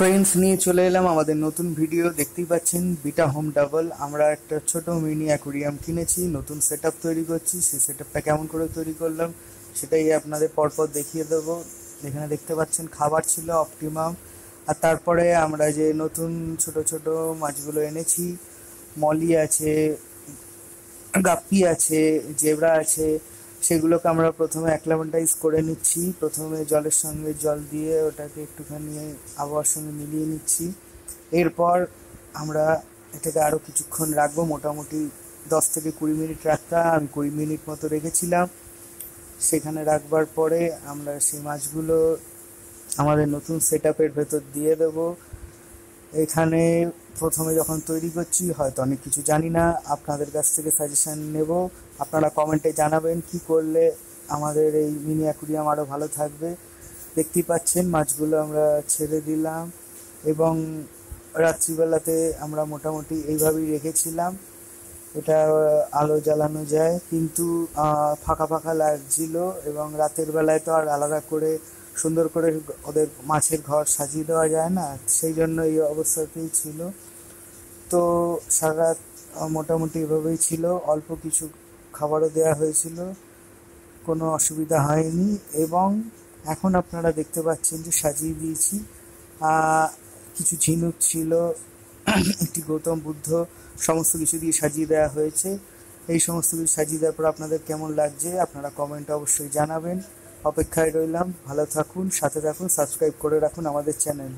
Friends নিয়ে চলে এলাম আমাদের নতুন ভিডিও। দেখতেই পাচ্ছেন বিটা হোম ডাবল। আমরা একটা ছোট মিনি অ্যাকুরিয়াম কিনেছি, নতুন সেট আপ তৈরি করছি। সেই সেট আপটা কেমন করে তৈরি করলাম সেটাই আপনাদের পরপর দেখিয়ে দেবো। এখানে দেখতে পাচ্ছেন খাবার ছিল অপটিমাম, আর তারপরে আমরা যে নতুন ছোট ছোট মাছগুলো এনেছি, মলি আছে, গাপ্পি আছে, জেব্রা আছে, সেগুলোকে আমরা প্রথমে অ্যাক্লামেটাইজ করে নিচ্ছি। প্রথমে জলের সঙ্গে জল দিয়ে ওটাকে একটুখানি আবহাওয়ার সঙ্গে মিলিয়ে নিচ্ছি। এরপর আমরা এটাকে আরও কিছুক্ষণ রাখবো, মোটামুটি 10 থেকে 20 মিনিট রাখতাম। আমি 20 মিনিট মতো রেখেছিলাম। সেখানে রাখবার পরে আমরা সেই মাছগুলো আমাদের নতুন সেট আপের ভেতর দিয়ে দেবো। এখানে প্রথমে যখন তৈরি করছি হয়তো অনেক কিছু জানি না, আপনাদের কাছ থেকে সাজেশন নেব। আপনারা কমেন্টে জানাবেন কি করলে আমাদের এই মিনি অ্যাকুরিয়াম আরও ভালো থাকবে। দেখতেই পাচ্ছেন মাছগুলো আমরা ছেড়ে দিলাম এবং রাত্রিবেলাতে আমরা মোটামুটি এইভাবেই রেখেছিলাম। এটা আলো জ্বালানো যায়, কিন্তু ফাঁকা ফাঁকা লাগছিল এবং রাতের বেলায় তো আর আলাদা করে সুন্দর করে ওদের মাছের ঘর সাজিয়ে দেওয়া যায় না, সেই জন্য এই অবস্থাতেই ছিল। তো সারা রাত মোটামুটি এভাবেই ছিল। অল্প কিছু খাবারও দেওয়া হয়েছিল, কোনো অসুবিধা হয়নি। এবং এখন আপনারা দেখতে পাচ্ছেন যে সাজিয়ে দিয়েছি। কিছু ঝিনুক ছিল, একটি গৌতম বুদ্ধ, সমস্ত কিছু দিয়ে সাজিয়ে দেওয়া হয়েছে। এই সমস্ত কিছু সাজিয়ে দেওয়ার পর আপনাদের কেমন লাগছে আপনারা কমেন্টে অবশ্যই জানাবেন। অপেক্ষায় রইলাম। ভালো থাকুন, সাথে থাকুন, সাবস্ক্রাইব করে রাখুন আমাদের চ্যানেল।